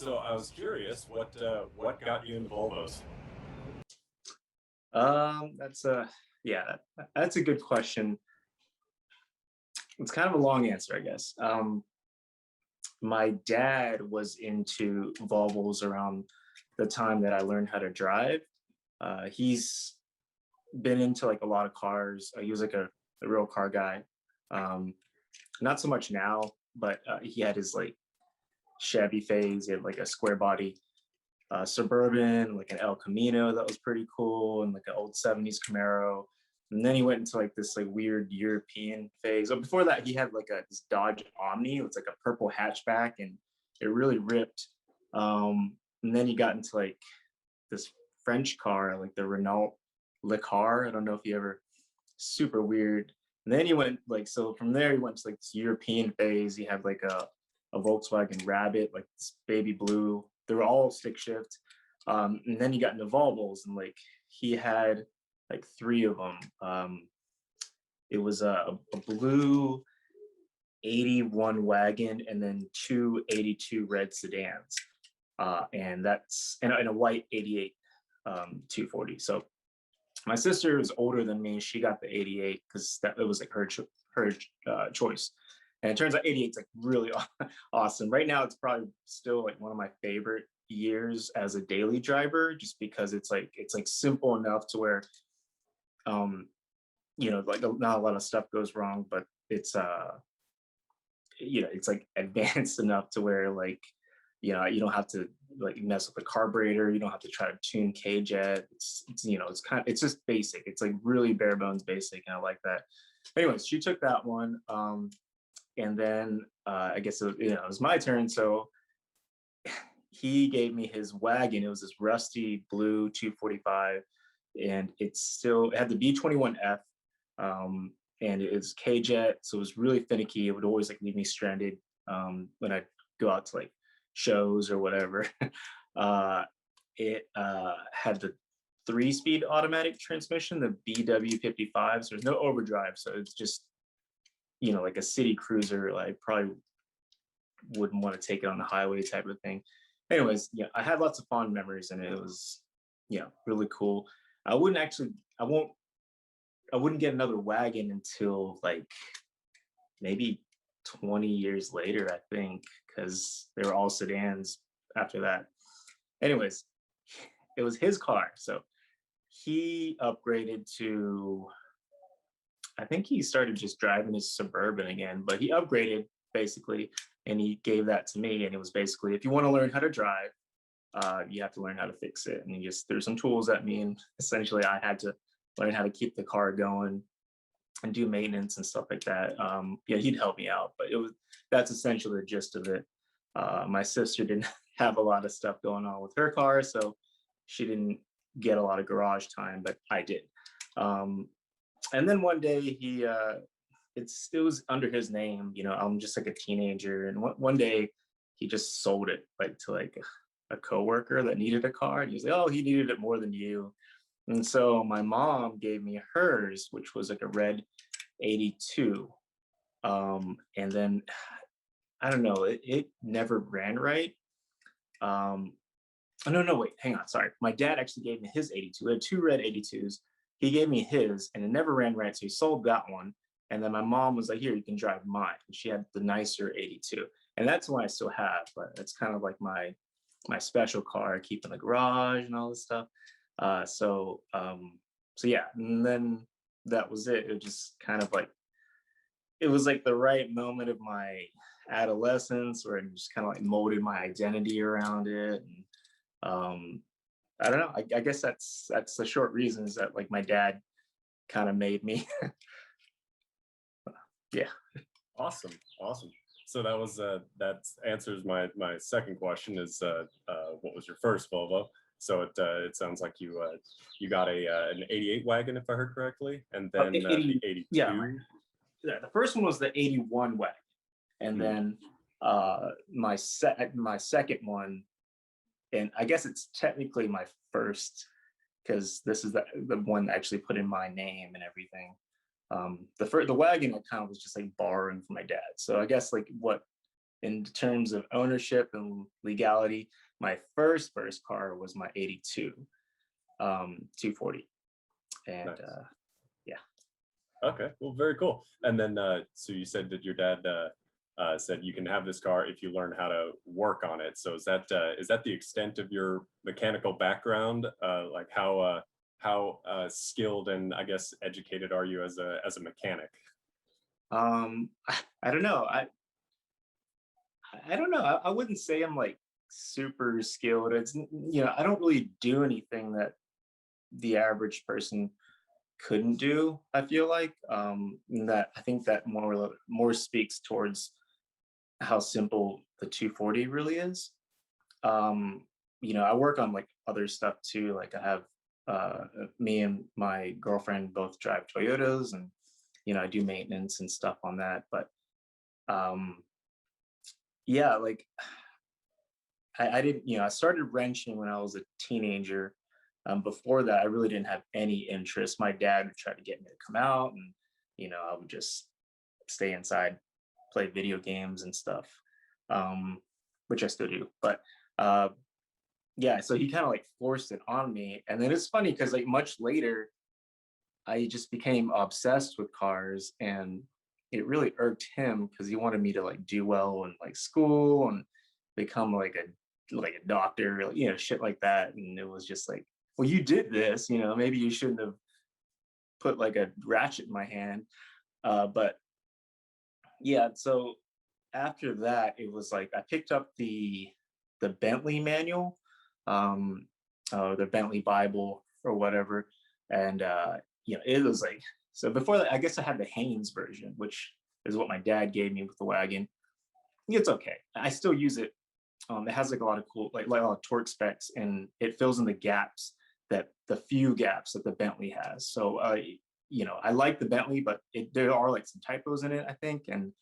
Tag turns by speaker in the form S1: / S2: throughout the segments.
S1: so I was curious, what got you into Volvos?
S2: That's a yeah, that's a good question. It's kind of a long answer, I guess. My dad was into Volvos around the time that I learned how to drive. He's been into like a lot of cars. He was like a real car guy. Um, Not so much now, but he had his like Chevy phase. He had like a square body Suburban, like an El Camino that was pretty cool, and like an old '70s Camaro. And then he went into like this like weird European phase. So before that, he had like this Dodge Omni. It's like a purple hatchback, and it really ripped. And then he got into like this French car, like the Renault Le Car. I don't know if you ever, super weird. And then he went like, so from there he went to like this European phase. He had like a Volkswagen Rabbit, like this baby blue. They were all stick shift. And then he got into Volvos, and like he had like three of them. It was a blue 81 wagon and then two 82 red sedans. And that's and a white 88 240. So my sister is older than me. She got the 88 because that it was like her choice. And it turns out 88 is like really awesome. Right now, it's probably still like one of my favorite years as a daily driver, just because it's like simple enough to where, like not a lot of stuff goes wrong, but it's like advanced enough to where like, you don't have to like mess with the carburetor. You don't have to try to tune K-Jet. It's just basic. It's like really bare bones basic, and I like that. Anyways, she took that one. And then I guess it was my turn. So he gave me his wagon. It was this rusty blue 245, and it had the B21F, and it was K-Jet, so it was really finicky. It would always like leave me stranded when I go out to like shows or whatever. It had the 3-speed automatic transmission, the BW55. So there's no overdrive, so it's just like a city cruiser. Like probably wouldn't want to take it on the highway type of thing. Anyways, yeah, I had lots of fond memories, and it was really cool. I wouldn't actually, I wouldn't get another wagon until like maybe 20 years later, I think, because they were all sedans after that. Anyways, it was his car, so he upgraded to, I think he started just driving his Suburban again, but he upgraded basically, and he gave that to me. And it was basically, if you want to learn how to drive, you have to learn how to fix it. And he just threw some tools at me, and essentially I had to learn how to keep the car going and do maintenance and stuff like that. He'd help me out, but that's essentially the gist of it. My sister didn't have a lot of stuff going on with her car, so she didn't get a lot of garage time, but I did. And then one day it was under his name. I'm just like a teenager, and one day he just sold it like to like a coworker that needed a car, and he was like, oh, he needed it more than you. And so my mom gave me hers, which was like a red 82. And then I don't know, it never ran right. Oh, no, wait, hang on. Sorry. My dad actually gave me his 82. We had two red 82s. He gave me his, and it never ran right. So he sold that one. And then my mom was like, here, you can drive mine. And she had the nicer 82. And that's one I still have, but it's kind of like my special car I keep in the garage and all this stuff. So yeah, and then that was it. It just kind of like, it was like the right moment of my adolescence where I just kind of like molded my identity around it. And I don't know. I guess that's the short reason, is that like my dad kind of made me. Yeah.
S1: Awesome, awesome. So that answers my second question is what was your first Volvo? So it sounds like you got an 88 wagon, if I heard correctly, and then
S2: 80,
S1: the 82.
S2: yeah, the first one was the 81 wagon, and then my second one, and I guess it's technically my first, because this is the one that actually put in my name and everything. The wagon, I kind of was just like borrowing from my dad. So I guess like what in terms of ownership and legality, my first car was my 82 240. And
S1: Nice.
S2: yeah.
S1: Okay, well, very cool. And then, so you said that your dad said you can have this car if you learn how to work on it. So is that the extent of your mechanical background? Like how skilled and I guess educated are you as a mechanic?
S2: I don't know. I don't know. I wouldn't say I'm like super skilled. It's, I don't really do anything that the average person couldn't do. I feel like that I think that more speaks towards how simple the 240 really is. Um, I work on like other stuff too. Like I have me and my girlfriend both drive Toyotas, and I do maintenance and stuff on that. But um, yeah, like I didn't, I started wrenching when I was a teenager. Before that, I really didn't have any interest. My dad would try to get me to come out, and I would just stay inside, play video games and stuff, which I still do. But uh, yeah, so he kind of like forced it on me, and then it's funny because like much later, I just became obsessed with cars, and it really irked him because he wanted me to like do well in like school and become like a doctor, shit like that. And it was just like, well, you did this, maybe you shouldn't have put like a ratchet in my hand. But yeah, so after that, it was like I picked up the Bentley manual, um, the Bentley Bible or whatever, and it was like, so before that, I guess I had the Haynes version, which is what my dad gave me with the wagon. It's okay. I still use it. It has like a lot of cool, like a lot of torque specs, and it fills in the gaps that the few gaps that the Bentley has. So, I like the Bentley, but there are like some typos in it, I think, and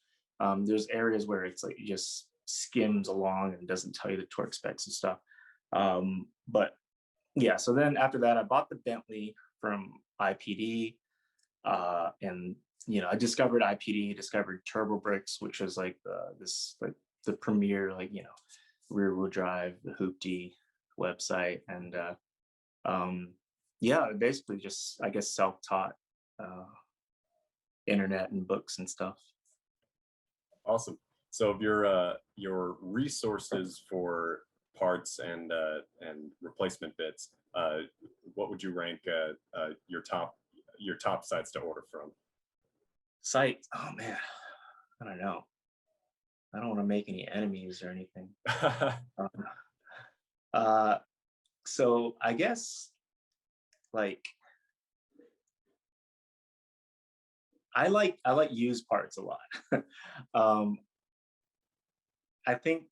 S2: there's areas where it's like it just skims along and doesn't tell you the torque specs and stuff. But yeah, so then after that, I bought the Bentley from IPD, and I discovered IPD, discovered Turbo Bricks, which is like the premier rear wheel drive, the Hoopty website, and yeah, basically just I guess self taught, uh, internet and books and stuff.
S1: Awesome. So of your resources for parts and replacement bits, what would you rank your top sites to order from?
S2: Site, oh man, I don't know. I don't want to make any enemies or anything. Um, uh, so I guess like I like used parts a lot. um, I think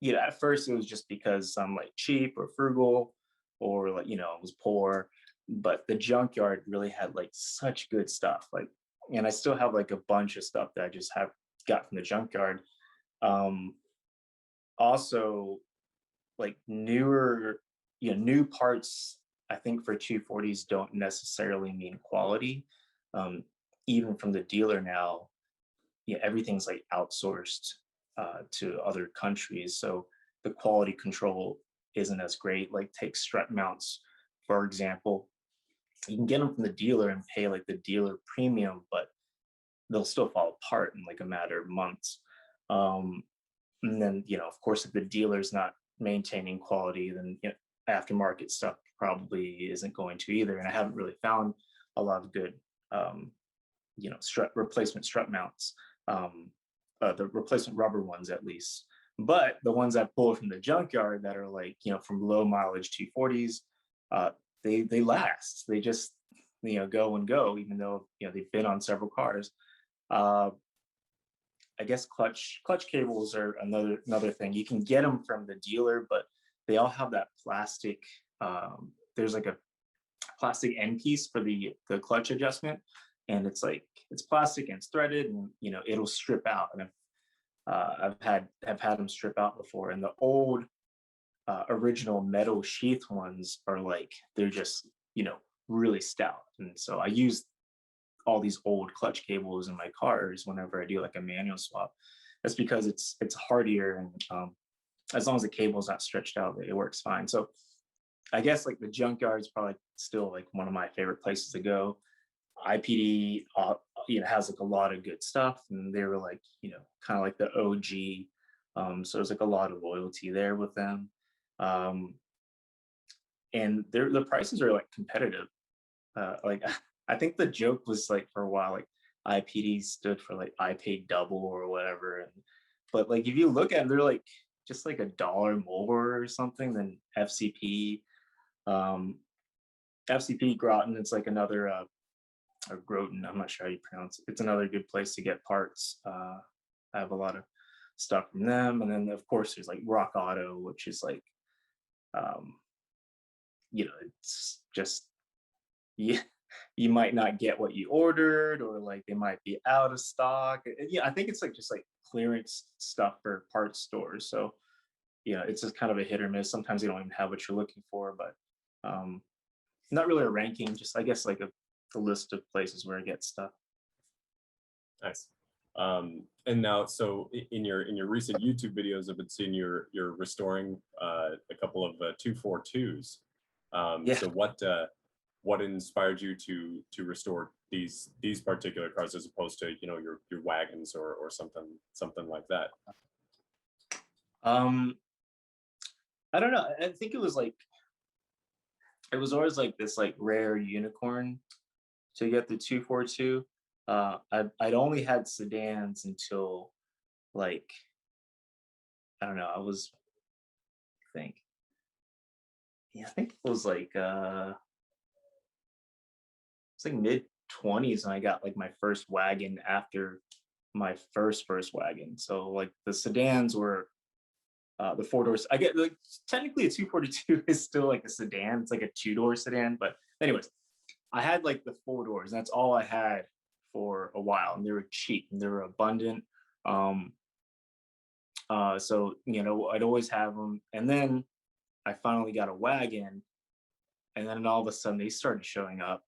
S2: at first it was just because I'm like cheap or frugal, or like I was poor. But the junkyard really had like such good stuff. Like, and I still have like a bunch of stuff that I just have got from the junkyard. Um, Also, like new parts, I think for 240s don't necessarily mean quality. Um, Even from the dealer now, everything's like outsourced to other countries, so the quality control isn't as great. Like take strut mounts, for example. You can get them from the dealer and pay like the dealer premium, but they'll still fall apart in like a matter of months. Um, and then, of course, if the dealer's not maintaining quality, then aftermarket stuff probably isn't going to either. And I haven't really found a lot of good, um, replacement strut mounts, the replacement rubber ones at least. But the ones I pulled from the junkyard that are like, from low mileage 240s, uh, they last. They just, go and go, even though, they've been on several cars. Uh, I guess clutch cables are another thing. You can get them from the dealer, but they all have that plastic. There's like a plastic end piece for the clutch adjustment, and it's plastic and it's threaded, and it'll strip out. And I've had them strip out before, and the old original metal sheath ones are like they're just really stout, and so I use all these old clutch cables in my cars whenever I do like a manual swap. That's because it's hardier, and as long as the cable's not stretched out, it works fine. So I guess like the junkyard is probably still like one of my favorite places to go. IPD, has like a lot of good stuff, and they were like, kind of like the OG. So there's like a lot of loyalty there with them, um, and the prices are like competitive. Like I think the joke was like for a while, like IPD stood for like I paid double or whatever, and but like if you look at it, they're like just like $1 more or something than FCP. Um, FCP Groton, it's like another or Groton, I'm not sure how you pronounce it. It's another good place to get parts. I have a lot of stuff from them, and then of course there's like Rock Auto, which is like, um, it's just, yeah, you might not get what you ordered, or like they might be out of stock. Yeah, I think it's like just like clearance stuff for parts stores. So it's just kind of a hit or miss. Sometimes they don't even have what you're looking for, but um, not really a ranking. Just I guess like a list of places where I get stuff.
S1: Nice. And now, so in your recent YouTube videos, I've been seeing you're restoring a couple of 242s.
S2: Yeah.
S1: So what inspired you to restore these particular cars as opposed to your wagons or something like that?
S2: I don't know. I think it was always like this like rare unicorn to get the 242. I'd only had sedans until like, I don't know, I think it was like it's like mid-20s, and I got like my first wagon after my first wagon. So like the sedans were the four doors. I get like technically a 242 is still like a sedan. It's like a two-door sedan, but anyways, I had like the four doors. That's all I had for a while, and they were cheap and they were abundant. So I'd always have them, and then I finally got a wagon, and then all of a sudden they started showing up,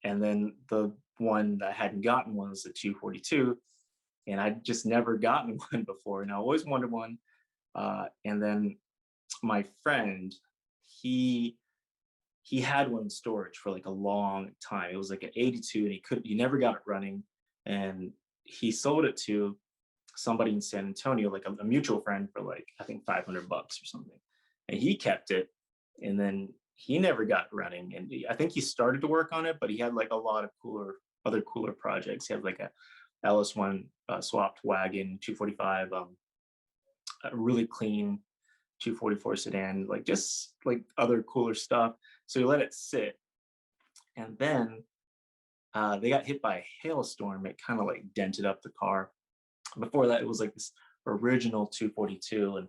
S2: and then the one that I hadn't gotten one was the 242, and I'd just never gotten one before, and I always wanted one. And then my friend, he had one in storage for like a long time. It was like an 82, and he never got it running, and he sold it to somebody in San Antonio, like a mutual friend, for like I think $500 or something, and he kept it, and then he never got running, and I think he started to work on it, but he had like a lot of other cooler projects. He had like a LS1 swapped wagon, 245, a really clean 244 sedan, like just like other cooler stuff. So he let it sit, and then they got hit by a hailstorm. It kind of like dented up the car. Before that, it was like this original 242, and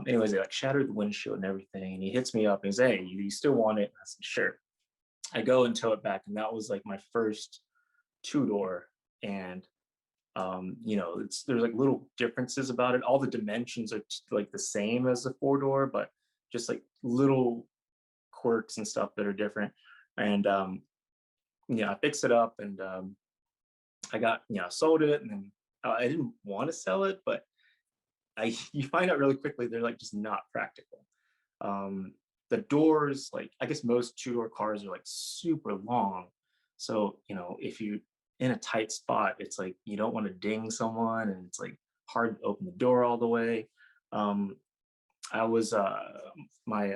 S2: anyways, they like shattered the windshield and everything. And he hits me up and he's, "Hey, you still want it?" And I said, "Sure." I go and tow it back, and that was like my first two-door. And there's like little differences about it. All the dimensions are like the same as the four-door, but just like little quirks and stuff that are different. And I fixed it up, and I got sold it, and then I didn't want to sell it, but you find out really quickly they're like just not practical. The doors, like I guess most two-door cars are like super long, so if you in a tight spot, it's like you don't want to ding someone, and it's like hard to open the door all the way. I was my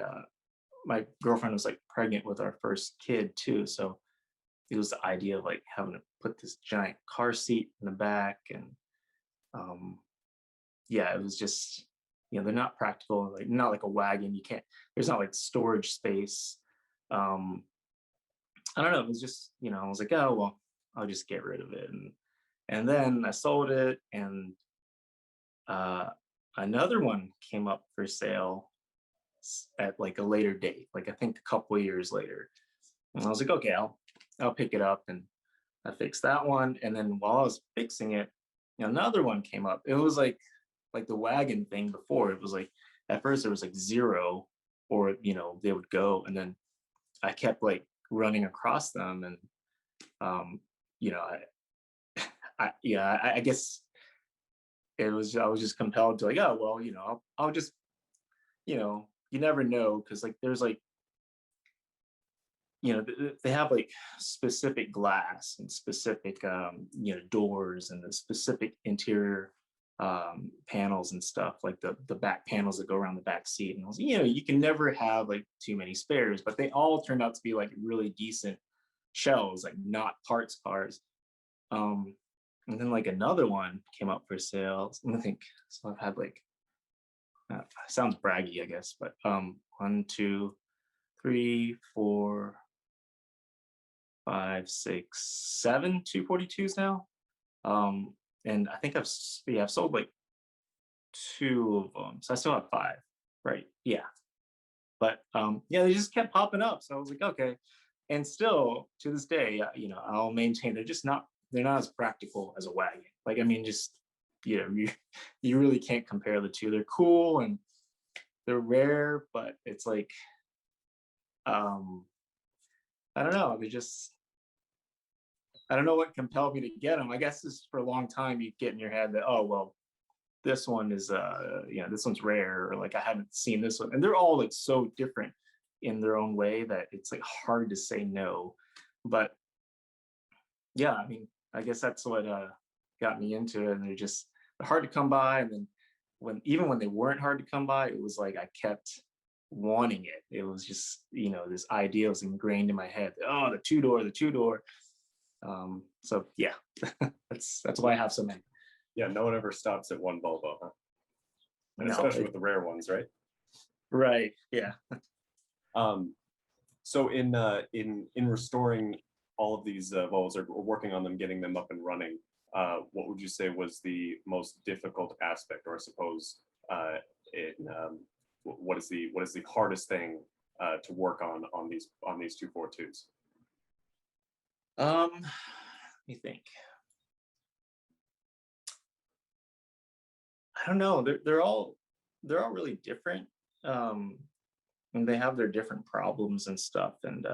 S2: girlfriend was like pregnant with our first kid too, so it was the idea of like having to put this giant car seat in the back, and it was just they're not practical, like not like a wagon. There's not like storage space. I don't know, it was just I was like, oh well, I'll just get rid of it, and then I sold it, and another one came up for sale at like a later date, like I think a couple of years later, and I was like, okay, I'll pick it up, and I fixed that one, and then while I was fixing it, another one came up. It was like the wagon thing before. It was like at first there was like zero, or they would go, and then I kept like running across them, and I guess I was just compelled to like, oh well, I'll just, you never know, because like there's like, they have like specific glass and specific doors and the specific interior panels and stuff, like the back panels that go around the back seat. And I was, you can never have like too many spares, but they all turned out to be like really decent shells, like not parts cars. Um, and then like another one came up for sale. And I think so. I've had like sounds braggy, I guess, but one, two, three, four, five, six, seven 242s now. And I think I've sold like two of them, so I still have five, right? Yeah, but yeah, they just kept popping up, so I was like, okay. And still to this day, I'll maintain they're not as practical as a wagon. Like, I mean, just you really can't compare the two. They're cool and they're rare, but it's like, I don't know. They just, I don't know what compelled me to get them. I guess this for a long time you get in your head that, oh well, this one is this one's rare, or like I haven't seen this one. And they're all like so different in their own way that it's like hard to say no. But yeah, I mean, I guess that's what got me into it. And they're hard to come by. And then even when they weren't hard to come by, it was like I kept wanting it. It was just, this idea was ingrained in my head. Oh, the two door. So yeah, that's why I have so many.
S1: Yeah, no one ever stops at one Volvo, huh? And
S2: No,
S1: especially with the rare ones, right?
S2: right. Yeah.
S1: So in restoring all of these Volvos, or working on them, getting them up and running, what would you say was the most difficult aspect, or I suppose what is the hardest thing to work on these 242s?
S2: Let me think. I don't know. They're all really different. And they have their different problems and stuff. And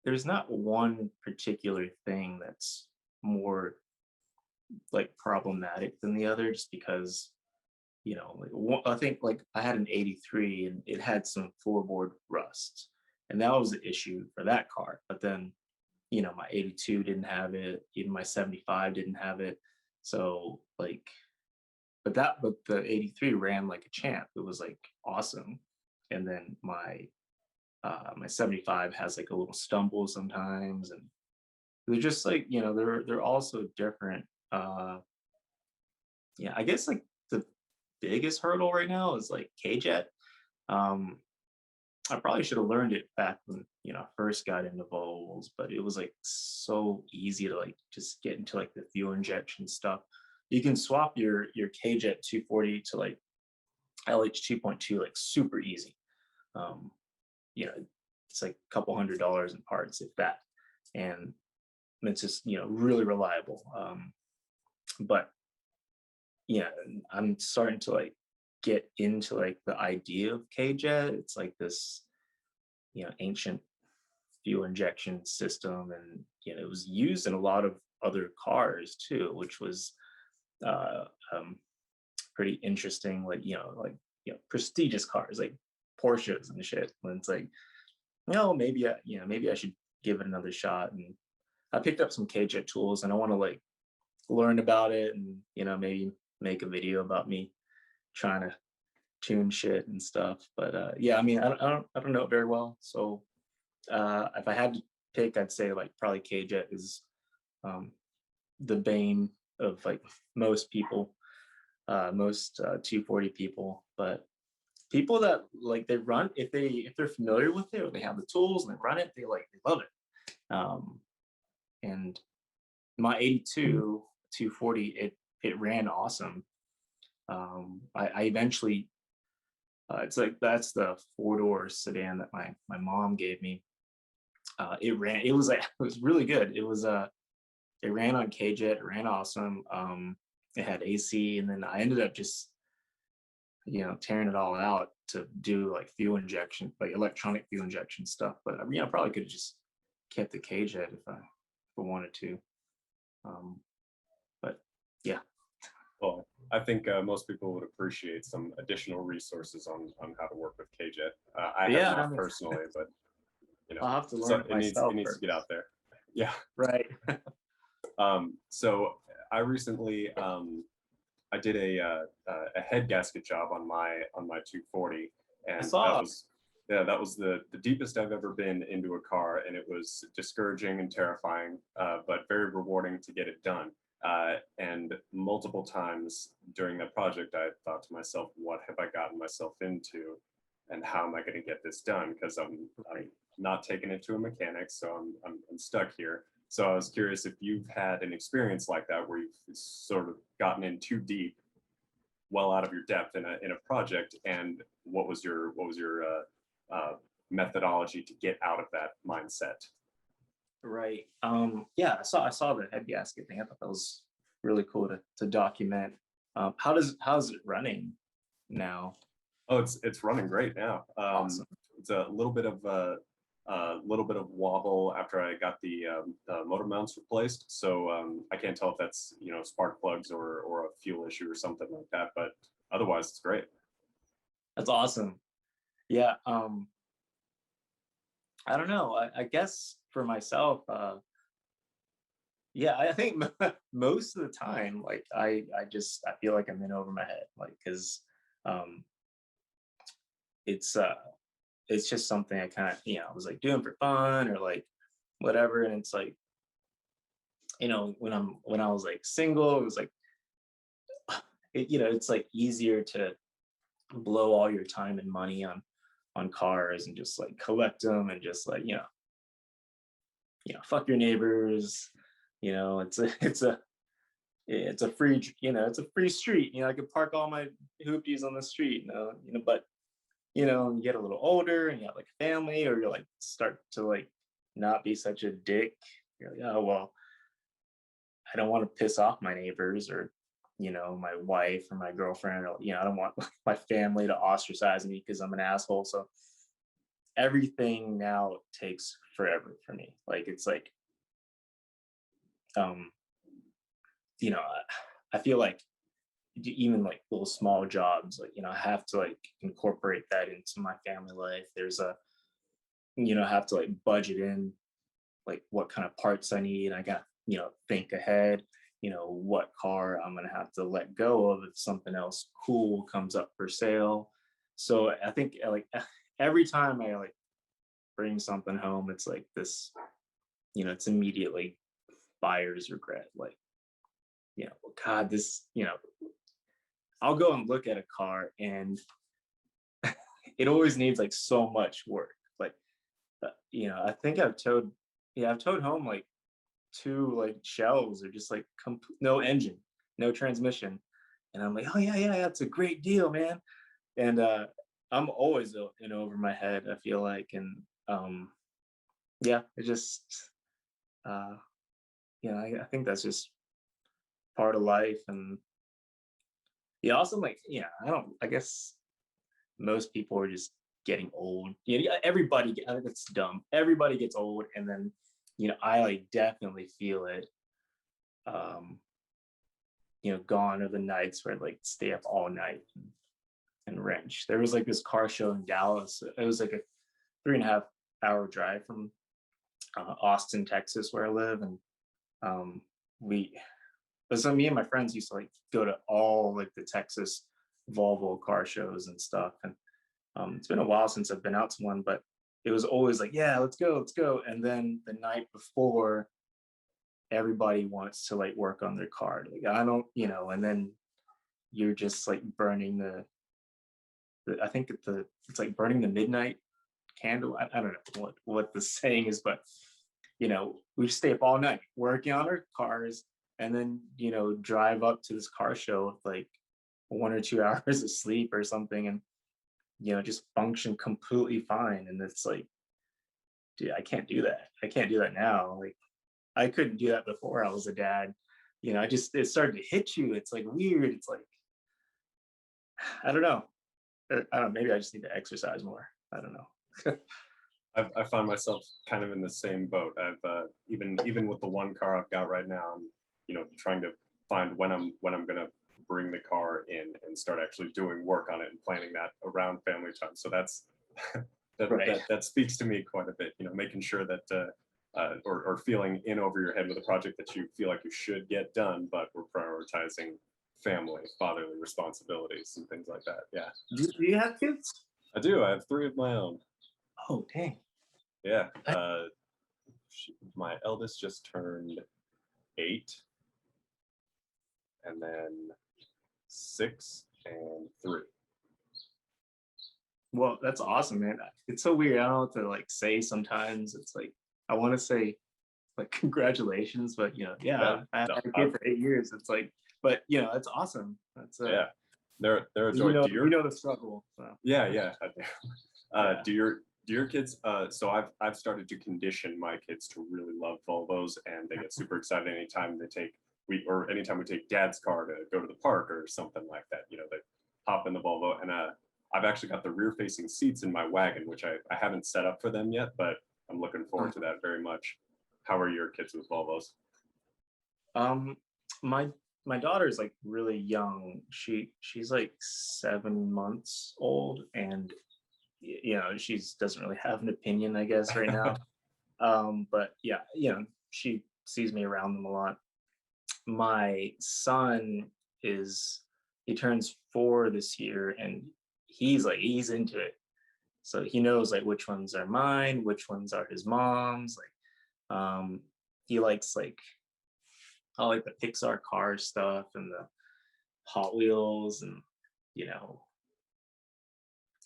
S2: there's not one particular thing that's more like problematic than the other, just because, I think like I had an 83 and it had some floorboard rust. And that was the issue for that car. But then, my 82 didn't have it, even my 75 didn't have it. So like, but the 83 ran like a champ. It was like awesome. And then my 75 has like a little stumble sometimes, and they're just like, they're also different. Yeah, I guess like the biggest hurdle right now is like K-Jet. I probably should have learned it back when I first got into Volvos, but it was like so easy to like just get into like the fuel injection stuff. You can swap your K-Jet 240 to like LH 2.2 like super easy. Um, it's like a couple $100 in parts, if that, and it's just really reliable. But yeah, I'm starting to like get into like the idea of K-Jet. It's like this ancient fuel injection system, and it was used in a lot of other cars too, which was uh, um, pretty interesting. Like prestigious cars like Porsches and shit. When it's like, maybe I should give it another shot. And I picked up some K-Jet tools, and I want to like learn about it, and maybe make a video about me trying to tune shit and stuff. But yeah, I mean, I don't know it very well. So if I had to pick, I'd say like probably K-Jet is the bane of like most people, most 240 people. But people that like they run, if they're familiar with it, or they have the tools and they run it, they love it. And my 82 240, it ran awesome. I eventually it's like, that's the 4-door sedan that my mom gave me. It was like, it was really good. It ran on K-Jet, it ran awesome. It had AC, and then I ended up just tearing it all out to do like fuel injection, like electronic fuel injection stuff. But I probably could have just kept the K-Jet if I wanted to. But yeah.
S1: Well, I think most people would appreciate some additional resources on how to work with KJet. I have
S2: Yeah, I
S1: not
S2: mean,
S1: personally, but you know,
S2: I'll have to
S1: so
S2: learn it
S1: it
S2: myself
S1: needs to get out
S2: first.
S1: there. Yeah.
S2: Right.
S1: So I recently I did a head gasket job on my 240,
S2: I
S1: and
S2: saw.
S1: that was the deepest I've ever been into a car, and it was discouraging and terrifying, but very rewarding to get it done. And multiple times during that project, I thought to myself, "What have I gotten myself into, and how am I going to get this done?" Because I'm
S2: Right.
S1: not taking it to a mechanic, so I'm stuck here. So I was curious if you've had an experience like that where you've sort of gotten in too deep, well out of your depth in a project, and what was your methodology to get out of that mindset?
S2: Right. Yeah, I saw the head gasket thing. I thought that was really cool to document. How's it running now?
S1: Oh, it's running great now.
S2: Awesome.
S1: It's a little bit of wobble after I got the motor mounts replaced. So I can't tell if that's spark plugs or a fuel issue or something like that. But otherwise, it's great.
S2: That's awesome. Yeah. I don't know. I guess for myself, yeah, I think most of the time, like I feel like I'm in over my head, like because um, it's uh it's just something I kind of was like doing for fun or like whatever, and it's like when I was like single, it was like it's like easier to blow all your time and money on cars and just like collect them and just like fuck your neighbors. It's a it's a free street. I could park all my hoopties on the street. But you get a little older and you have like a family, or you're like start to like not be such a dick. You're like, oh well, I don't want to piss off my neighbors or my wife or my girlfriend, or I don't want my family to ostracize me because I'm an asshole. So everything now takes forever for me. Like it's like um I feel like even like little small jobs, like I have to like incorporate that into my family life. There's a I have to like budget in like what kind of parts I need. I got think ahead, what car I'm gonna have to let go of if something else cool comes up for sale. So I think like every time I like bring something home, it's like this, it's immediately buyer's regret. Like, well, God, this, I'll go and look at a car and it always needs like so much work. Like, I think I've towed home like two like shells or just like no engine, no transmission. And I'm like, oh yeah, it's a great deal, man. And I'm always in over my head, I feel like. And yeah, it just, uh, I think that's just part of life. And yeah, also like, I guess most people are just getting old. Everybody, I think it's dumb. Everybody gets old. And then, I like definitely feel it. Um, gone are the nights where I'd like stay up all night and wrench. There was like this car show in Dallas. It was like a 3.5 hour drive from Austin, Texas, where I live. And um, we, but so me and my friends used to like go to all like the Texas Volvo car shows and stuff. And it's been a while since I've been out to one, but it was always like, yeah, let's go, let's go. And then the night before, everybody wants to like work on their car. Like I don't, and then you're just like burning I think it's like burning the midnight candle. I don't know what the saying is, but we just stay up all night working on our cars and then, drive up to this car show with like 1 or 2 hours of sleep or something and, just function completely fine. And it's like, dude, I can't do that. I can't do that now. Like I couldn't do that before I was a dad. It started to hit you. It's like weird. It's like, I don't know. I don't know. Maybe I just need to exercise more. I don't know.
S1: I find myself kind of in the same boat. I've even with the one car I've got right now, I'm trying to find when I'm gonna bring the car in and start actually doing work on it and planning that around family time. So that's
S2: Right.
S1: that speaks to me quite a bit. You know, making sure that or feeling in over your head with a project that you feel like you should get done, but we're prioritizing family, fatherly responsibilities, and things like that. Yeah,
S2: Do you have kids?
S1: I do. I have three of my own.
S2: Oh, dang.
S1: Yeah, my eldest just turned 8, and then 6 and 3.
S2: Well, that's awesome, man. It's so weird. I don't know what to like say sometimes. It's like I want to say like congratulations, but
S1: No,
S2: yeah, I had
S1: no,
S2: a kid for 8 years. It's like, but that's awesome. That's
S1: yeah, they're a
S2: you
S1: joy.
S2: know
S1: Do
S2: you
S1: your
S2: know the struggle. So
S1: yeah, I do.
S2: yeah.
S1: Do your kids? So I've started to condition my kids to really love Volvos, and they get super excited anytime anytime we take Dad's car to go to the park or something like that. You know, they hop in the Volvo, and I've actually got the rear-facing seats in my wagon, which I haven't set up for them yet, but I'm looking forward to that very much. How are your kids with Volvos?
S2: Um, my my daughter is like really young. She's like 7 months old, and she doesn't really have an opinion, I guess, right now. But yeah, she sees me around them a lot. My son is he turns 4 this year, and he's into it. So he knows like which ones are mine, which ones are his mom's. Like he likes like all like the Pixar car stuff and the Hot Wheels, and you know,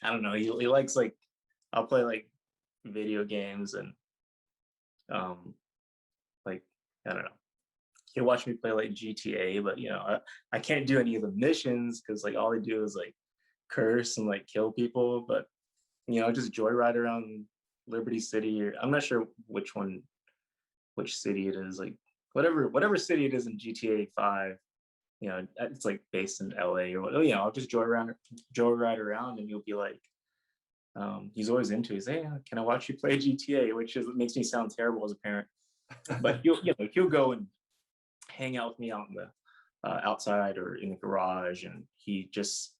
S2: I don't know. He likes like I'll play like video games, and um like I don't know. He'll watch me play like GTA, but I can't do any of the missions because like all they do is like curse and like kill people. But just joyride around Liberty City, or I'm not sure which city it is. Like whatever city it is in GTA 5. It's like based in LA or what. I'll just joyride around, and you'll be like, he's always into. He's hey, can I watch you play GTA? Which makes me sound terrible as a parent. But he'll go and hang out with me out in the outside or in the garage, and he just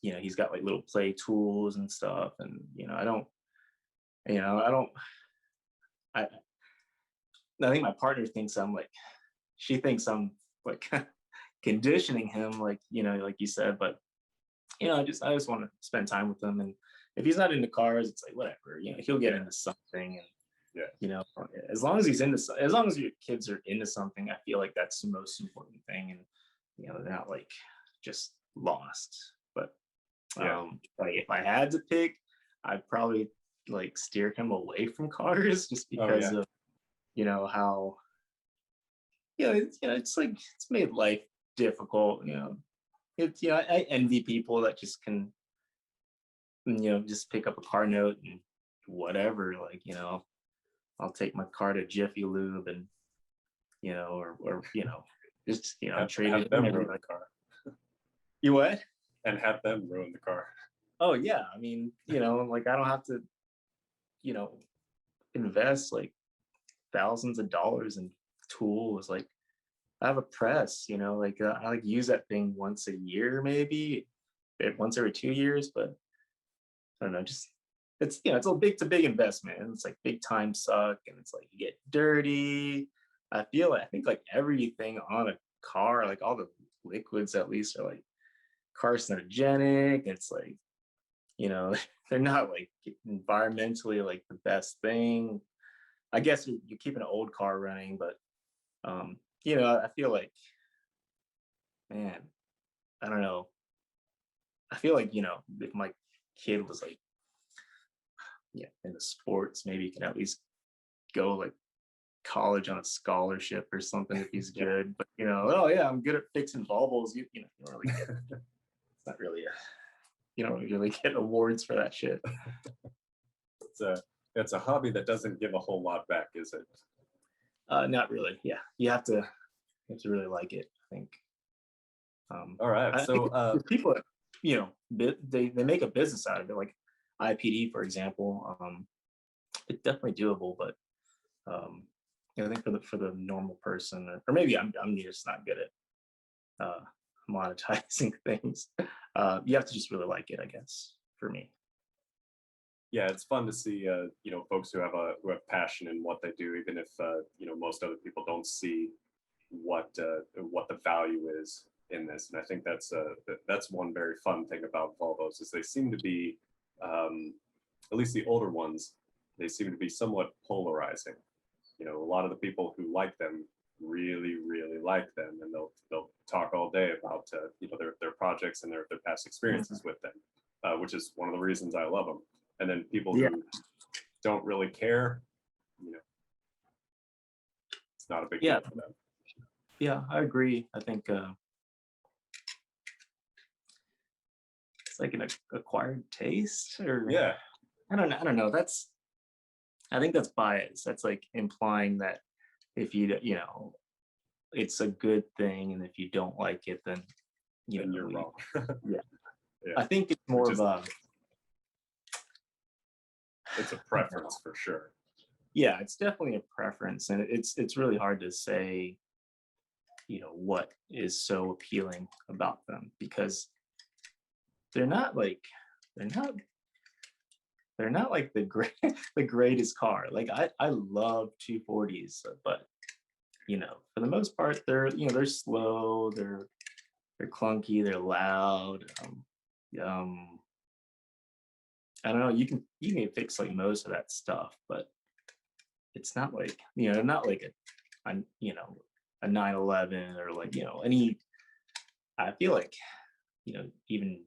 S2: he's got like little play tools and stuff, and I don't I I think my partner thinks I'm like she thinks I'm like conditioning him, like like you said. But I just want to spend time with him, and if he's not into cars, it's like whatever. He'll get into something, and
S1: Yeah,
S2: as long as as long as your kids are into something, I feel like that's the most important thing. And they're not like just lost. But
S1: yeah.
S2: like if I had to pick, I'd probably like steer him away from cars just
S1: Oh
S2: because
S1: yeah,
S2: of how it's like it's made life difficult. It's I envy people that just can just pick up a car note and whatever. Like I'll take my car to Jiffy Lube, and or just trade
S1: have
S2: it in
S1: them
S2: every
S1: ruin the
S2: like
S1: car
S2: you what?
S1: and have them ruin the car.
S2: Oh yeah, I mean like I don't have to you know invest like thousands of dollars in tools. Like I have a press, like I like use that thing once a year, maybe once every 2 years. But I don't know, just it's a big investment, and it's like big time suck, and it's like you get dirty. I think like everything on a car, like all the liquids at least are like carcinogenic. It's like, they're not like environmentally like the best thing. I guess you keep an old car running, but I feel like, man, I don't know. I feel like, if my kid was like, yeah, into sports, maybe he can at least go like college on a scholarship or something if he's
S1: Yeah,
S2: good. But oh yeah, I'm good at fixing Volvos. You don't really get it's not really you don't really get awards for that shit.
S1: it's a hobby that doesn't give a whole lot back, is it?
S2: Not really. Yeah, you have to really like it, I think.
S1: All right,
S2: I think
S1: so
S2: there's people that they make a business out of it, like IPD, for example. It's definitely doable, but I think for the normal person, or maybe I'm just not good at uh, monetizing things. You have to just really like it, I guess, for me.
S1: Yeah, it's fun to see folks who have passion in what they do, even if most other people don't see what the value is in this. And I think that's one very fun thing about Volvos is they seem to be, at least the older ones, they seem to be somewhat polarizing. A lot of the people who like them really, really like them, and they'll talk all day about their projects and their past experiences with them, which is one of the reasons I love them. And then people
S2: Yeah.
S1: who don't really care, it's not a big
S2: Yeah.
S1: deal for them.
S2: Yeah, I agree. I think it's like an acquired taste, or
S1: Yeah,
S2: I don't know. I don't know. I think that's bias. That's like implying that if it's a good thing, and if you don't like it, then
S1: and you're wrong.
S2: Yeah.
S1: Yeah,
S2: I think it's more of a
S1: it's a preference for sure.
S2: yeah, it's definitely a preference, and it's really hard to say, what is so appealing about them, because they're not like they're not they're not like the greatest car. Like I love 240s, but for the most part, they're slow, they're clunky, they're loud. Um, I don't know. You can fix like most of that stuff, but it's not like not like a 911, or like any. I feel like even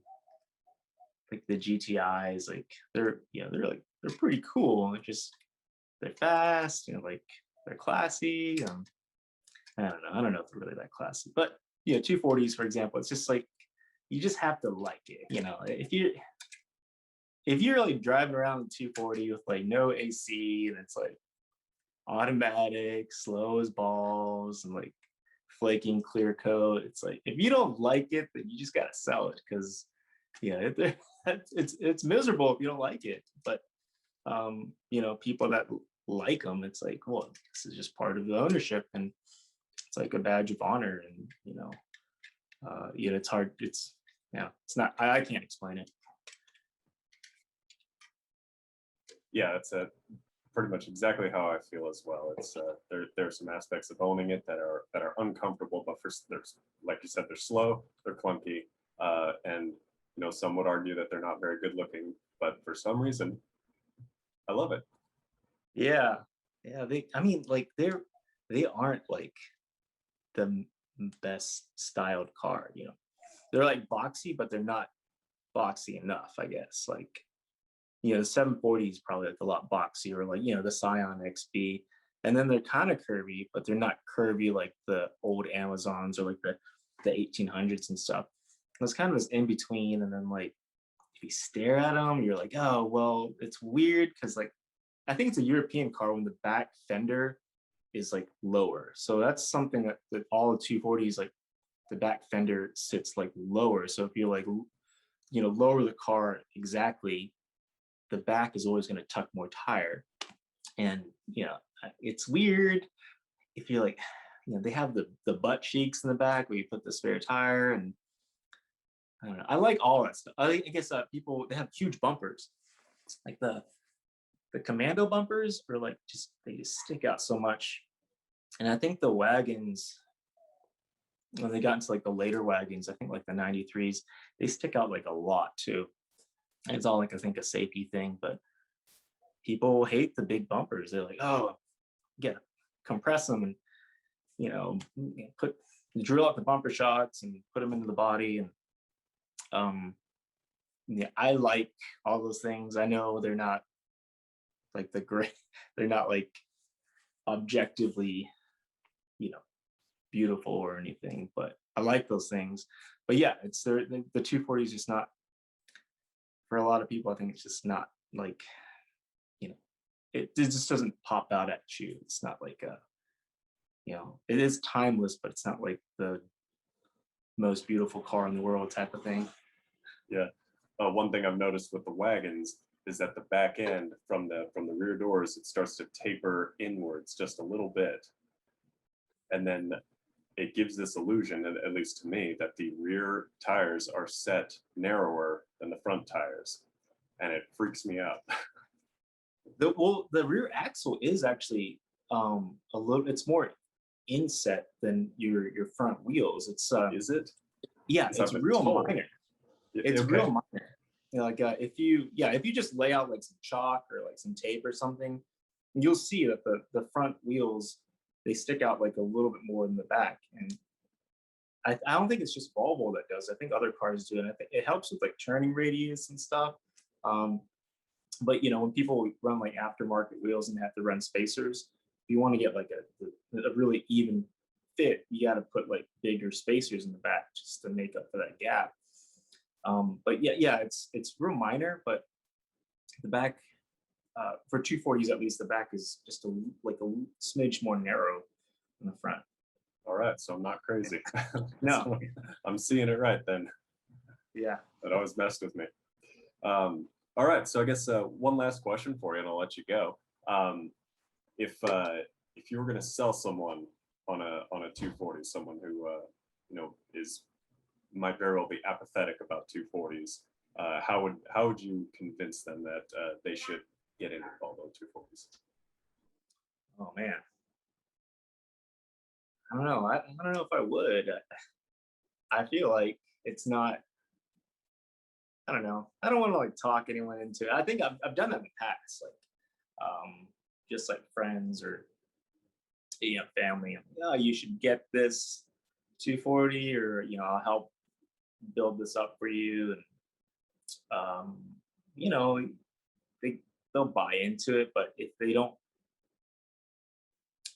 S2: like the GTIs, like they're pretty cool. They're fast, like they're classy. I don't know. I don't know if they're really that classy, but 240s, for example, it's just like you just have to like it. If you're like driving around the 240 with like no AC, and it's like automatic, slow as balls, and like flaking clear coat, it's like if you don't like it, then you just gotta sell it, because it's miserable if you don't like it. But people that like them, it's like, well, this is just part of the ownership, and it's like a badge of honor. And it's hard. It's not. I can't explain it.
S1: Yeah, it's pretty much exactly how I feel as well. It's there are some aspects of owning it that are uncomfortable, but there's, like you said, they're slow, they're clunky, and some would argue that they're not very good looking, but for some reason, I love it.
S2: Yeah, yeah. I mean, like they aren't like the best styled car. They're like boxy, but they're not boxy enough, I guess. Like the 740 is probably like a lot boxier, like the Scion XB, and then they're kind of curvy, but they're not curvy like the old Amazons or like the 1800s and stuff. It's kind of this in between, and then like if you stare at them, you're like, oh well, it's weird, because like I think it's a European car when the back fender is like lower, so that's something that all the 240s, like the back fender sits like lower. So if you like lower the car exactly, the back is always going to tuck more tire. And it's weird if you like they have the butt cheeks in the back where you put the spare tire. And I don't know, I like all that stuff. I guess people, they have huge bumpers, like the commando bumpers, are like they just stick out so much. And I think the wagons, when they got into like the later wagons, I think like the 93s, they stick out like a lot too. And it's all like, I think, a safety thing, but people hate the big bumpers. They're like, oh, yeah, compress them, and put drill out the bumper shots and put them into the body. And yeah, I like all those things. I know they're not like the great, they're not like objectively, beautiful or anything, but I like those things. But yeah, it's the 240 is just not, for a lot of people, I think it's just not like, it just doesn't pop out at you. It's not like it is timeless, but it's not like the most beautiful car in the world type of thing.
S1: Yeah. One thing I've noticed with the wagons is that the back end from the rear doors, it starts to taper inwards just a little bit, and then it gives this illusion, at least to me, that the rear tires are set narrower than the front tires, and it freaks me out.
S2: The rear axle is actually a little. It's more inset than your front wheels. It's
S1: Is it?
S2: yeah,
S1: Because
S2: it's
S1: I've been
S2: real
S1: told.
S2: minor. It's
S1: Okay.
S2: real minor. You know, like if you just lay out like some chalk or like some tape or something, you'll see that the front wheels, they stick out like a little bit more than the back. And I don't think it's just Volvo that does. I think other cars do, and I think it helps with like turning radius and stuff. Um, but you know, when people run like aftermarket wheels and have to run spacers, if you want to get like a really even fit, you got to put like bigger spacers in the back just to make up for that gap. But yeah, it's real minor, but the back for 240s at least, the back is just like a smidge more narrow than the front.
S1: All right, so I'm not crazy.
S2: No.
S1: So I'm seeing it right then.
S2: Yeah.
S1: That always messed with me. All right, so I guess one last question for you, and I'll let you go. If you were going to sell someone on a 240, someone who you know might very well be apathetic about 240s, how would you convince them that they should get into Volvo 240s?
S2: Oh man, I don't know. I don't know if I would. I feel like it's not. I don't know. I don't want to like talk anyone into it. I think I've done that in the past, like just like friends or family. Oh, you should get this 240, or I'll help build this up for you, and you know, they'll buy into it. But if they don't,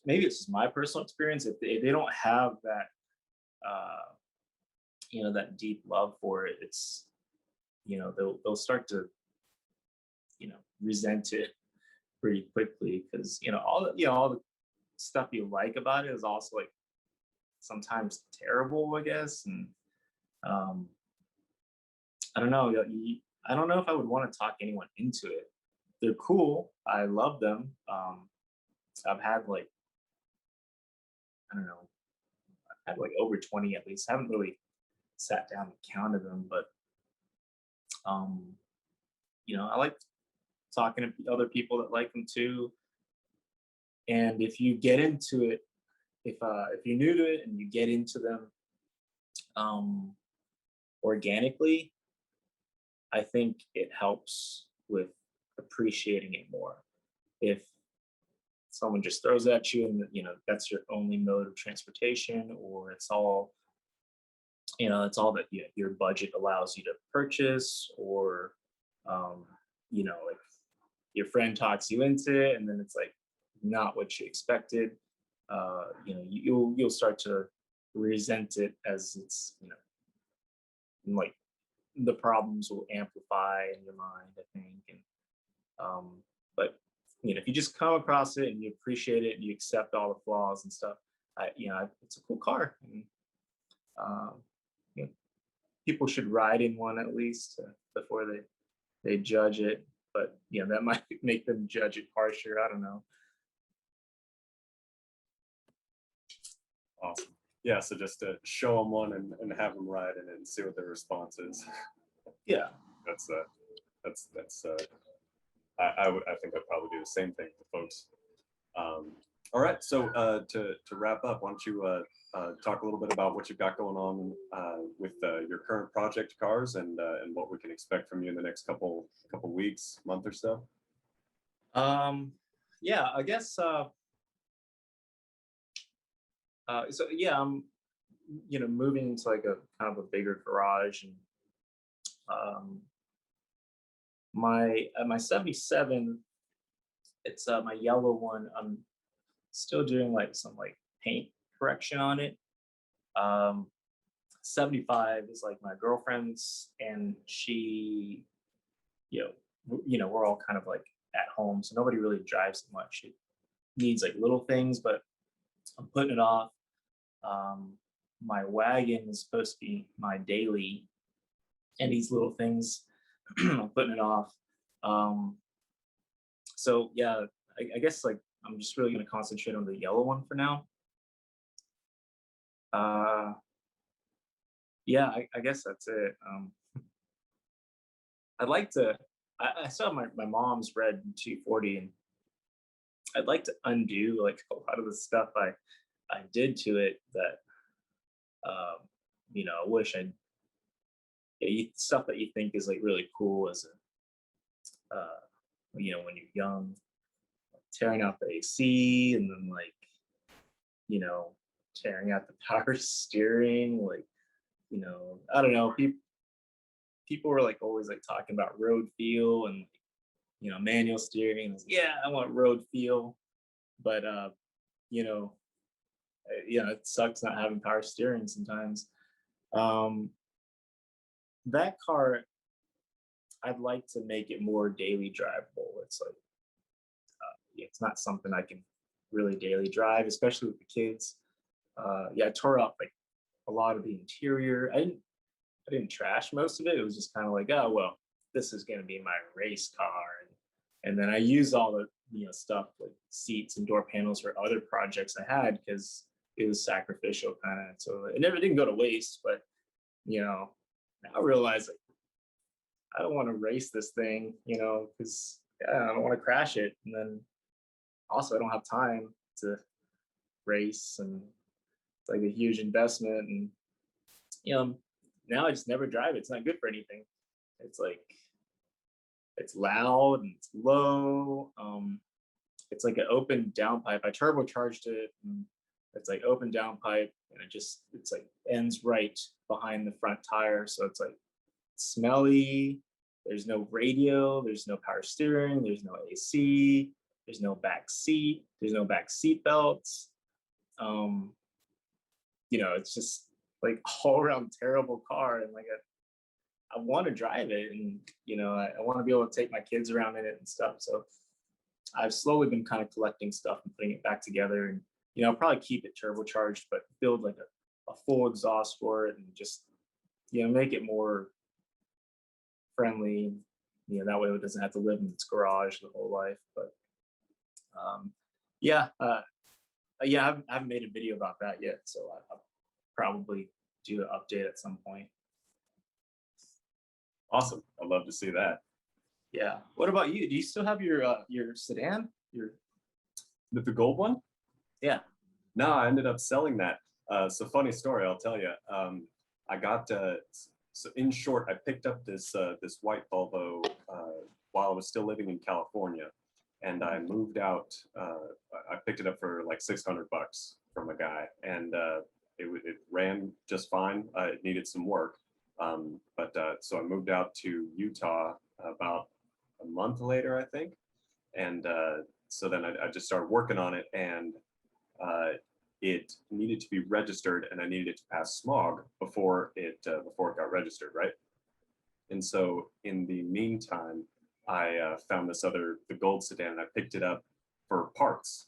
S2: maybe it's just my personal experience. If they don't have that, that deep love for it, it's they'll start to resent it pretty quickly, because all the stuff you like about it is also like sometimes terrible, I guess. And I don't know. I don't know if I would want to talk anyone into it. They're cool. I love them. I've had like, I don't know, I've had like over 20 at least. I haven't really sat down and counted them, but I like talking to other people that like them too. And if you get into it, if you're new to it and you get into them organically, I think it helps with appreciating it more. If someone just throws it at you and that's your only mode of transportation, or it's all that your budget allows you to purchase, or like your friend talks you into it and then it's like not what you expected, you'll start to resent it, as it's like the problems will amplify in your mind, I think. And but if you just come across it and you appreciate it and you accept all the flaws and stuff, it's a cool car. And you know, people should ride in one at least before they judge it. But that might make them judge it harsher. I don't know.
S1: Awesome. Yeah, so just to show them one and have them ride in it and see what their response is.
S2: Yeah.
S1: That's I think I'd probably do the same thing for folks. All right, so to wrap up, why don't you talk a little bit about what you've got going on with your current project cars, and what we can expect from you in the next couple weeks, month or so.
S2: Yeah, I guess. So yeah, I'm moving into like a kind of a bigger garage, and my 77, it's my yellow one. I'm still doing like some like paint correction on it. 75 is like my girlfriend's, and she, we're all kind of like at home, so nobody really drives it much. It needs like little things, but I'm putting it off. My wagon is supposed to be my daily, and these little things, I'm putting it off. So yeah, I guess like I'm just really going to concentrate on the yellow one for now. Uh, yeah, I guess that's it. I'd like to. I saw my mom's red 240, and I'd like to undo like a lot of the stuff I did to it that I wish I'd stuff that you think is like really cool as a when you're young, tearing out the AC and then like you know tearing out the power steering, like I don't know, people were like always like talking about road feel and manual steering. Yeah, I want road feel, but you know it sucks not having power steering sometimes. um that car, I'd like to make it more daily drivable. It's like it's not something I can really daily drive, especially with the kids. Yeah, I tore up like a lot of the interior. I didn't trash most of it. It was just kind of like, oh well, this is going to be my race car, and then I used all the stuff like seats and door panels for other projects I had because it was sacrificial kind of. So it never didn't go to waste, but now I realize like I don't want to race this thing, because yeah, I don't want to crash it, and then also I don't have time to race, and it's like a huge investment, and you know now I just never drive it. It's not good for anything. It's like it's loud and it's low. It's like an open downpipe. I turbocharged it, and it's like open downpipe, and it's like ends right behind the front tire, so it's like smelly. There's no radio, there's no power steering, there's no AC, there's no back seat, there's no back seat belts. Um, it's just like all around terrible car, and like I want to drive it, and I want to be able to take my kids around in it and stuff. So I've slowly been kind of collecting stuff and putting it back together, and I'll probably keep it turbocharged, but build like a full exhaust for it, and just make it more friendly. That way it doesn't have to live in its garage the whole life. But yeah, I haven't made a video about that yet, so I'll probably do an update at some point.
S1: Awesome. I'd love to see that.
S2: Yeah. What about you? Do you still have your sedan?
S1: The gold one?
S2: Yeah.
S1: No, I ended up selling that. So funny story, I'll tell you. I got so in short, I picked up this white Volvo while I was still living in California, and I moved out. I picked it up for like $600 from a guy, and it ran just fine. It needed some work, but so I moved out to Utah about a month later, I think, and so then I just started working on it, and it needed to be registered, and I needed it to pass smog before it got registered, right? And so in the meantime, I found the gold sedan, and I picked it up for parts,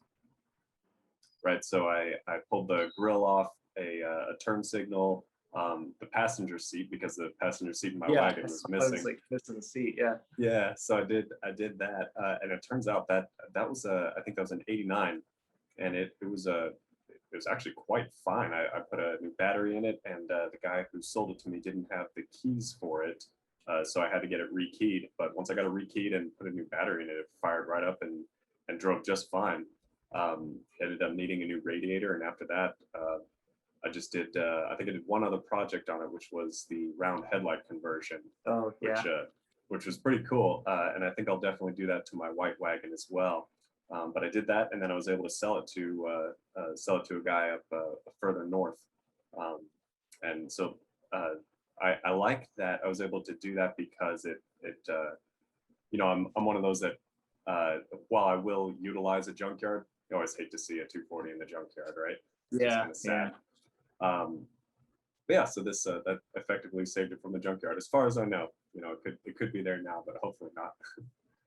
S1: right? So I pulled the grill off, a turn signal, the passenger seat, because the passenger seat in my wagon was missing.
S2: Was like missing the seat, yeah.
S1: Yeah, so I did that, and it turns out that was I think that was an '89, and it was actually quite fine. I put a new battery in it, and the guy who sold it to me didn't have the keys for it, so I had to get it rekeyed. But once I got it rekeyed and put a new battery in it, it fired right up and drove just fine. Ended up needing a new radiator, and after that, I just did. I think I did one other project on it, which was the round headlight conversion.
S2: Oh yeah.
S1: Which was pretty cool, and I think I'll definitely do that to my white wagon as well. But I did that, and then I was able to sell it to a guy up further north, and so I like that I was able to do that because I'm one of those that while I will utilize a junkyard, you always hate to see a 240 in the junkyard, right? It's
S2: yeah,
S1: kind of sad. Yeah. But yeah, so this that effectively saved it from the junkyard, as far as I know. It could be there now, but hopefully not.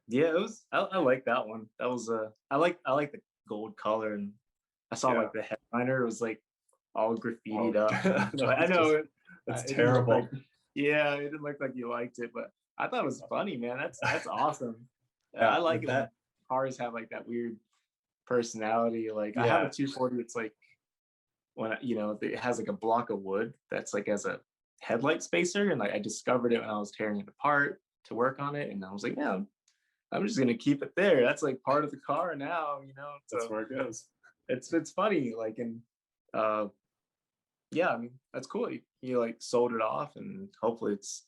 S2: Yeah, it was. I like that one. That was I like the gold color, and I saw like the headliner was like all graffitied up.
S1: No,
S2: I know
S1: it's terrible.
S2: Yeah, it didn't look like you liked it, but I thought it was funny, man. That's awesome.
S1: Yeah,
S2: I like that cars have like that weird personality. Like I have a 240. It's like when it has like a block of wood that's like as a headlight spacer, and like I discovered it when I was tearing it apart to work on it, and I was like, yeah, I'm just gonna keep it there. That's like part of the car now,
S1: That's
S2: So
S1: where it goes.
S2: it's funny, like, and uh yeah, I mean that's cool. You like sold it off, and hopefully it's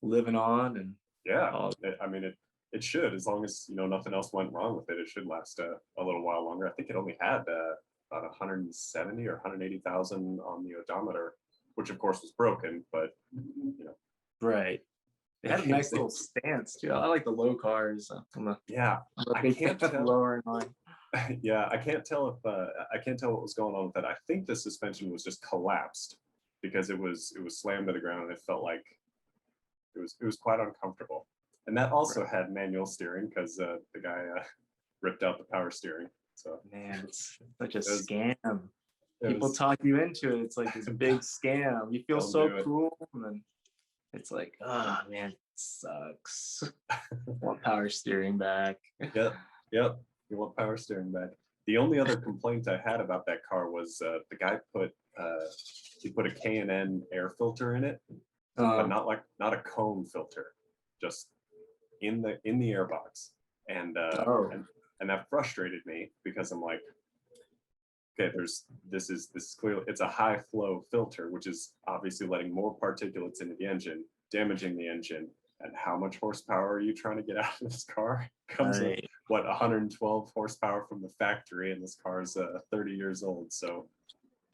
S2: living on and
S1: Yeah,
S2: all.
S1: I mean it should, as long as nothing else went wrong with it. It should last a little while longer. I think it only had about 170 or 180,000 on the odometer, which of course was broken. But
S2: Right. It had a nice little stance too. I like the low cars.
S1: yeah,
S2: I'm a
S1: I
S2: big fan
S1: can't
S2: of
S1: tell.
S2: lowering mine.
S1: Yeah, I can't tell if I can't tell what was going on with it. I think the suspension was just collapsed because it was slammed to the ground, and it felt like it was quite uncomfortable. And that also
S2: Right.
S1: had manual steering because the guy ripped out the power steering. So
S2: Man, it's such a
S1: it was
S2: scam.
S1: it
S2: People
S1: was
S2: talk you into it. It's like this big scam. You feel
S1: don't
S2: so
S1: do it.
S2: cool, and then it's like, oh man, it sucks. I want power steering back.
S1: Yep, yep. You want power steering back. The only other complaint I had about that car was the guy put a K&N air filter in it, but
S2: Uh,
S1: not a cone filter, just in the airbox, and
S2: oh,
S1: and that frustrated me because I'm like, okay, this is clearly it's a high flow filter, which is obviously letting more particulates into the engine, damaging the engine. And how much horsepower are you trying to get out of this car? Comes with
S2: right.
S1: what 112 horsepower from the factory, and this car is 30 years old. So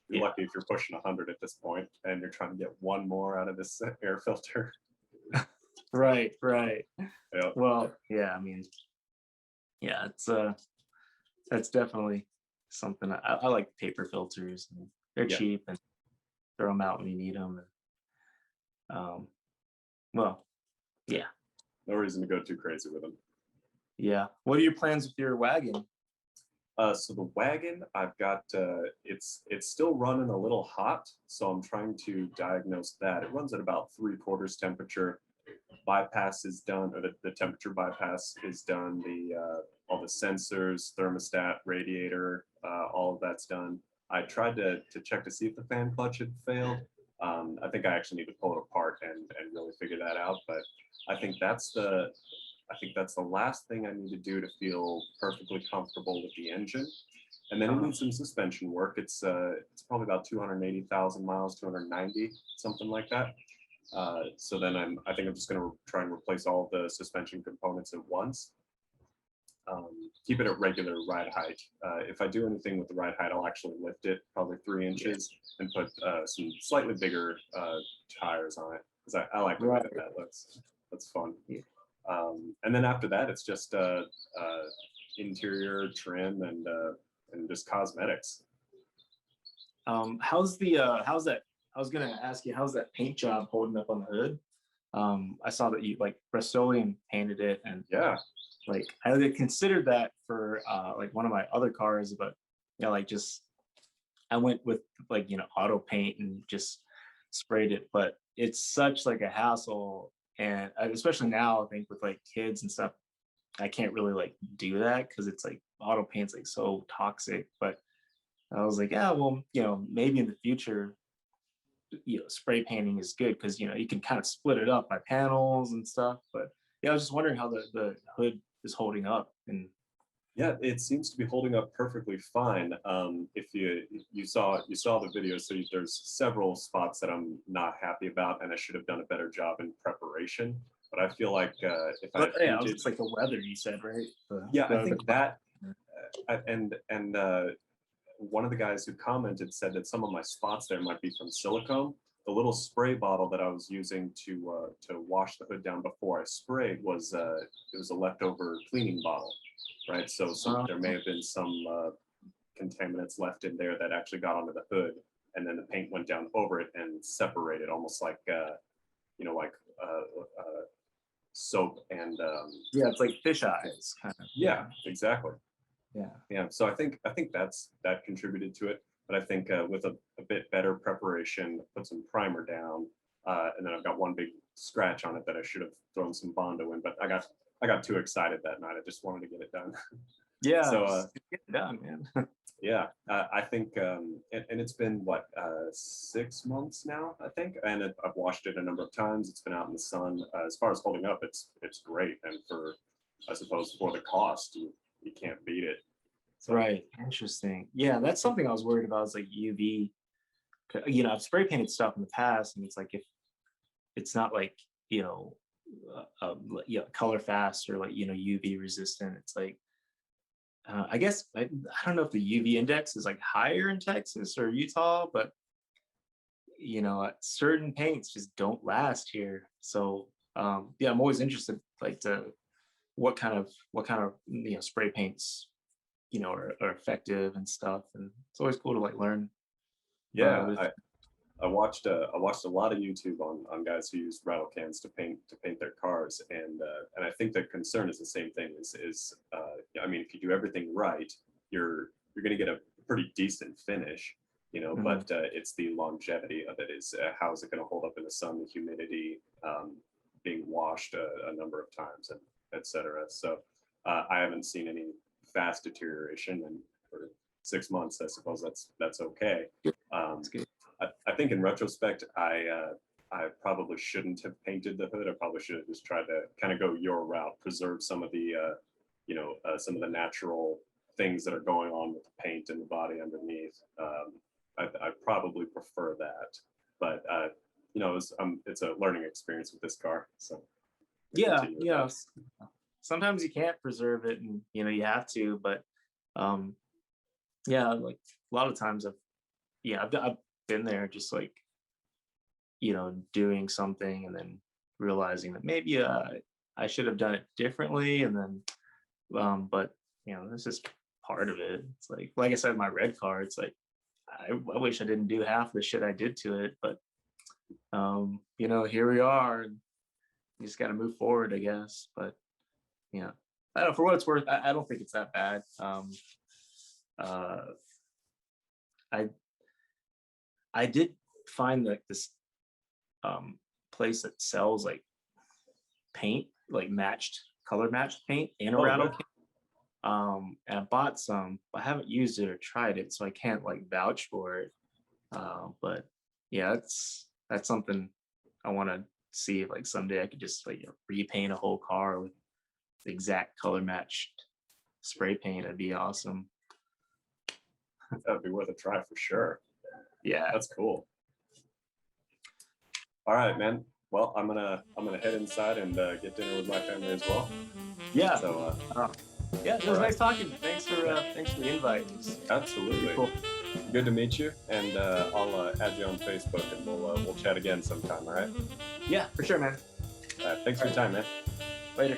S1: you're
S2: Yeah.
S1: lucky if you're pushing 100 at this point, and you're trying to get one more out of this air filter.
S2: Right. Right.
S1: Yeah,
S2: Well, yeah. I mean, yeah. It's that's definitely something. I like paper filters. And they're
S1: yeah,
S2: cheap, and throw them out when you need them. And, well, yeah.
S1: no reason to go too crazy with them.
S2: Yeah. What are your plans with your wagon?
S1: So the wagon, I've got it's still running a little hot, so I'm trying to diagnose that. It runs at about 3/4 temperature. Bypass is done, or the temperature bypass is done. The all the sensors, thermostat, radiator, all of that's done. I tried to check to see if the fan clutch had failed. I think I actually need to pull it apart and really figure that out. But I think that's the I think that's the last thing I need to do to feel perfectly comfortable with the engine. And then it
S2: Uh,
S1: needs some suspension work. It's probably about 280,000 miles, 290, something like that. So then I think I'm just going to try and replace all the suspension components at once. Keep it at regular ride height. If I do anything with the ride height, I'll actually lift it probably 3 inches and put some slightly bigger tires on it because I like the way
S2: right.
S1: that looks. That's fun.
S2: Yeah.
S1: And then after that, it's just interior trim and just cosmetics.
S2: How's that? I was gonna ask you, how's that paint job holding up on the hood? I saw that you like Rust-Oleum painted it, and
S1: Yeah,
S2: like I had considered that for like one of my other cars, but like just I went with like auto paint and just sprayed it. But it's such like a hassle, and especially now I think with like kids and stuff, I can't really like do that because it's like auto paint's like so toxic. But I was like, yeah, well, maybe in the future, spray painting is good because you can kind of split it up by panels and stuff. But yeah, I was just wondering how the hood is holding up. And
S1: yeah, it seems to be holding up perfectly fine. If you saw the video, so there's several spots that I'm not happy about, and I should have done a better job in preparation. But I feel like if I
S2: but
S1: had
S2: yeah,
S1: painted,
S2: it's like the weather you said, right?
S1: yeah, I
S2: The
S1: think that and one of the guys who commented said that some of my spots there might be from silicone. The little spray bottle that I was using to wash the hood down before I sprayed it was a leftover cleaning bottle, right? So there may have been some contaminants left in there that actually got onto the hood, and then the paint went down over it and separated, almost like like soap and
S2: yeah, it's like fish eyes kind of.
S1: yeah, exactly.
S2: Yeah.
S1: Yeah, so I think that contributed to it. But I think with a bit better preparation, put some primer down, and then I've got one big scratch on it that I should have thrown some Bondo in. But I got too excited that night. I just wanted to get it done.
S2: Yeah,
S1: So
S2: just get it done, man.
S1: yeah, I think, and it's been what, 6 months now, I think, and I've washed it a number of times. It's been out in the sun. As far as holding up, it's great, and for, I suppose, for the cost, you can't beat it. So
S2: Right. Interesting. Yeah, that's something I was worried about is like UV. I've spray painted stuff in the past, and it's like if it's not like color fast or like UV resistant, it's like I guess I don't know if the UV index is like higher in Texas or Utah, but certain paints just don't last here. So yeah, I'm always interested like to what kind of spray paints are effective and stuff, and it's always cool to like learn
S1: yeah,
S2: with.
S1: I watched a lot of YouTube on guys who use rattle cans to paint their cars, and I think the concern is the same thing. I mean, if you do everything right, you're going to get a pretty decent finish,
S2: Mhm.
S1: but it's the longevity of it. Is how is it going to hold up in the sun, the humidity, being washed a number of times, and etc. So I haven't seen any fast deterioration, and for 6 months, I suppose that's okay.
S2: That's
S1: Um,
S2: good.
S1: I think in retrospect, I probably shouldn't have painted the hood. I probably should have just tried to kind of go your route, preserve some of the some of the natural things that are going on with the paint and the body underneath. I probably prefer that, but it's a learning experience with this car, so I
S2: Yeah,
S1: continue with
S2: yeah.
S1: that.
S2: Sometimes you can't preserve it, and you have to, but um, yeah, like a lot of times I've been there, just like doing something and then realizing that maybe I should have done it differently, and then but this is part of it. It's like I said, my red car, it's like I wish I didn't do half the shit I did to it, but here we are, and you just got to move forward, I guess. But yeah, I don't know, for what it's worth, I don't think it's that bad. Uh, I I did find like this um place that sells like paint, like color matched paint in a
S1: Oh,
S2: rattle
S1: really?
S2: can. And I bought some. I haven't used it or tried it, so I can't like vouch for it. But yeah, that's something I want to see if like someday I could just like repaint a whole car with the exact color matched spray paint. That'd be awesome.
S1: That'd be worth a try for sure.
S2: Yeah.
S1: That's cool. All right, man. Well, I'm gonna head inside and get dinner with my family as well.
S2: Yeah.
S1: So
S2: Uh, yeah. It
S1: all
S2: was
S1: right,
S2: nice talking. Thanks for the invite. It was pretty
S1: absolutely.
S2: cool.
S1: Good to meet you, and I'll add you on Facebook, and we'll chat again sometime. All right.
S2: Yeah, for sure, man.
S1: Thanks
S2: All
S1: for your
S2: right.
S1: time, man.
S2: Later.